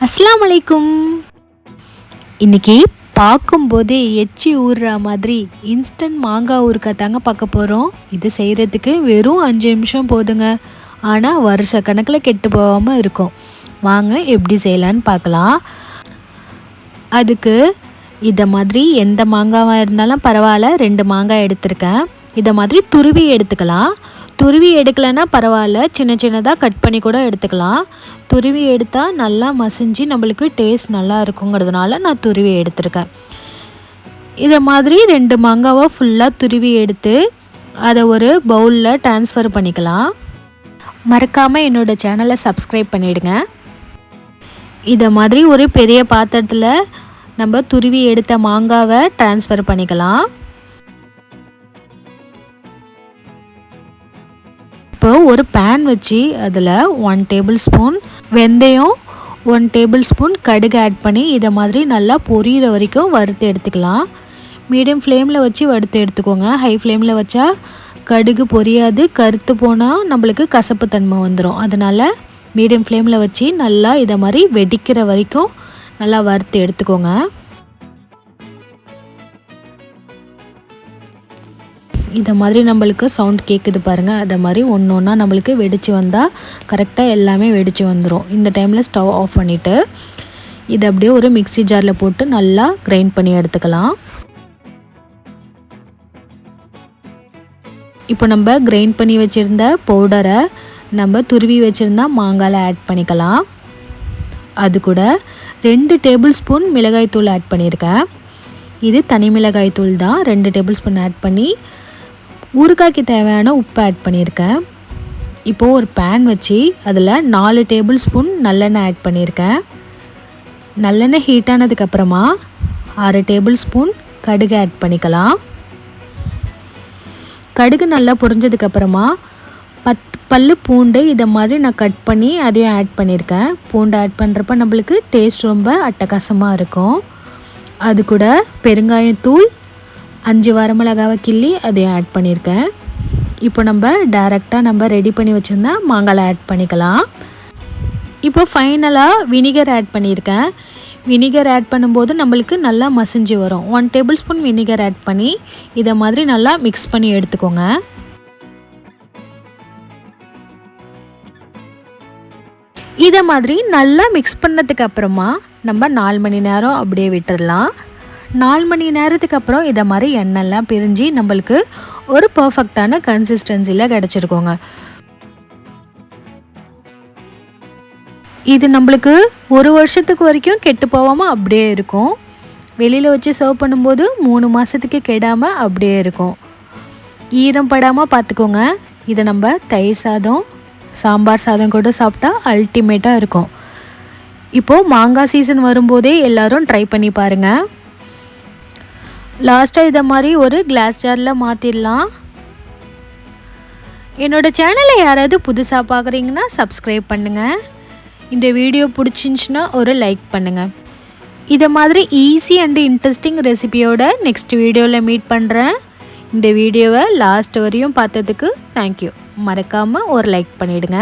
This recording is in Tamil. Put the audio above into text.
அஸ்ஸலாமு அலைக்கும். இன்றைக்கி பார்க்கும்போதே எச்சி ஊறுற மாதிரி இன்ஸ்டன்ட் மாங்காய் ஊறுகாய் தாங்க பார்க்க போகிறோம். இது செய்கிறதுக்கு வெறும் 5 நிமிஷம் போதுங்க. ஆனால் வருஷ கணக்கில் கெட்டு போகாமல் இருக்கும். வாங்க எப்படி செய்யலான்னு பார்க்கலாம். அதுக்கு இதை மாதிரி எந்த மாங்காவாக இருந்தாலும் பரவாயில்ல, 2 மாங்காய் எடுத்திருக்கேன். இதை மாதிரி துருவி எடுத்துக்கலாம். துருவி எடுக்கலைன்னா பரவாயில்ல, சின்ன சின்னதாக கட் பண்ணி கூட எடுத்துக்கலாம். துருவி எடுத்தால் நல்லா மசிஞ்சு நம்மளுக்கு டேஸ்ட் நல்லா இருக்குங்கிறதுனால நான் துருவி எடுத்திருக்கேன். இதை மாதிரி 2 மாங்காவை ஃபுல்லாக துருவி எடுத்து அதை ஒரு பவுலில் ட்ரான்ஸ்ஃபர் பண்ணிக்கலாம். மறக்காமல் என்னோடய சேனலை சப்ஸ்கிரைப் பண்ணிவிடுங்க. இதை மாதிரி ஒரு பெரிய பாத்திரத்தில் நம்ம துருவி எடுத்த மாங்காவை ட்ரான்ஸ்ஃபர் பண்ணிக்கலாம். இப்போ ஒரு பேன் வச்சு அதில் 1 டேபிள் ஸ்பூன் வெந்தயம், 1 டேபிள் ஸ்பூன் கடுகு ஆட் பண்ணி இதை மாதிரி நல்லா பொரியிற வரைக்கும் வறுத்து எடுத்துக்கலாம். மீடியம் ஃப்ளேமில் வச்சு வறுத்து எடுத்துக்கோங்க. ஹை ஃப்ளேமில் வச்சா கடுகு பொரியாது, கருத்து போனால் நம்மளுக்கு கசப்பு தன்மை வந்துடும். அதனால் மீடியம் ஃப்ளேமில் வச்சு நல்லா இதை மாதிரி வெடிக்கிற வரைக்கும் நல்லா வறுத்து எடுத்துக்கோங்க. இதை மாதிரி நம்மளுக்கு சவுண்ட் கேட்குது பாருங்கள். அதை மாதிரி ஒன்று ஒன்றா நம்மளுக்கு வெடித்து வந்தால் கரெக்டாக எல்லாமே வெடித்து வந்துடும். இந்த டைமில் ஸ்டவ் ஆஃப் பண்ணிவிட்டு இதை அப்படியே ஒரு மிக்ஸி ஜாரில் போட்டு நல்லா கிரைண்ட் பண்ணி எடுத்துக்கலாம். இப்போ நம்ம கிரைண்ட் பண்ணி வச்சுருந்த பவுடரை நம்ம துருவி வச்சுருந்தா மாங்காயில் ஆட் பண்ணிக்கலாம். அது கூட 2 டேபிள் ஸ்பூன் மிளகாய்த்தூள் ஆட் பண்ணியிருக்கேன். இது தனி மிளகாய்த்தூள் தான். 2 டேபிள் ஸ்பூன் ஆட் பண்ணி ஊறுகாய்க்கு தேவையான உப்பு ஆட் பண்ணியிருக்கேன். இப்போது ஒரு பேன் வச்சு அதில் 4 டேபிள் ஸ்பூன் நல்லெண்ணெய் ஆட் பண்ணியிருக்கேன். நல்லெண்ணெய் ஹீட் ஆனதுக்கப்புறமா 6 டேபிள் ஸ்பூன் கடுகு ஆட் பண்ணிக்கலாம். கடுகு நல்லா பொரிஞ்சதுக்கப்புறமா 10 பல்லு பூண்டு இதை மாதிரி நான் கட் பண்ணி அதையும் ஆட் பண்ணியிருக்கேன். பூண்டு ஆட் பண்ணுறப்ப நம்மளுக்கு டேஸ்ட் ரொம்ப அட்டகாசமாக இருக்கும். அது கூட பெருங்காயத்தூள், 5 வரமிளகாவை கிள்ளி அதையும் ஆட் பண்ணியிருக்கேன். இப்போ நம்ம டைரெக்டாக நம்ம ரெடி பண்ணி வச்சுருந்தா மாங்காய் ஆட் பண்ணிக்கலாம். இப்போ ஃபைனலாக வினிகர் ஆட் பண்ணியிருக்கேன். வினிகர் ஆட் பண்ணும்போது நம்மளுக்கு நல்லா மசிஞ்சு வரும். 1 டேபிள் ஸ்பூன் வினிகர் ஆட் பண்ணி இதை மாதிரி நல்லா மிக்ஸ் பண்ணி எடுத்துக்கோங்க. இதை மாதிரி நல்லா மிக்ஸ் பண்ணதுக்கு அப்புறமா நம்ம 4 மணி நேரம் அப்படியே விட்டுடலாம். 4 மணி நேரத்துக்கு அப்புறம் இதை மாதிரி எண்ணெய்லாம் பிரிஞ்சு நம்மளுக்கு ஒரு பர்ஃபெக்டான கன்சிஸ்டன்சியில் கிடச்சிருக்கோங்க. இது நம்மளுக்கு 1 வருஷத்துக்கு வரைக்கும் கெட்டு போகாமல் அப்படியே இருக்கும். வெளியில் வச்சு சர்வ் பண்ணும்போது 3 மாதத்துக்கு கெடாமல் அப்படியே இருக்கும். ஈரம் படாமல் பார்த்துக்கோங்க. இதை நம்ம தயிர் சாதம், சாம்பார் சாதம் கூட சாப்பிட்டா அல்டிமேட்டாக இருக்கும். இப்போது மாங்காய் சீசன் வரும்போதே எல்லோரும் ட்ரை பண்ணி பாருங்கள். லாஸ்ட்டாக இதை மாதிரி ஒரு கிளாஸ் ஜாரில் மாற்றிடலாம். என்னோடய சேனலை யாராவது புதுசாக பார்க்குறீங்கன்னா சப்ஸ்கிரைப் பண்ணுங்கள். இந்த வீடியோ பிடிச்சிருந்துச்சின்னா ஒரு லைக் பண்ணுங்கள். இதை மாதிரி ஈஸி அண்ட் இன்ட்ரெஸ்டிங் ரெசிபியோட நெக்ஸ்ட் வீடியோவில் மீட் பண்ணுறேன். இந்த வீடியோவை லாஸ்ட் வரையும் பார்த்ததுக்கு தேங்க்யூ. மறக்காமல் ஒரு லைக் பண்ணிவிடுங்க.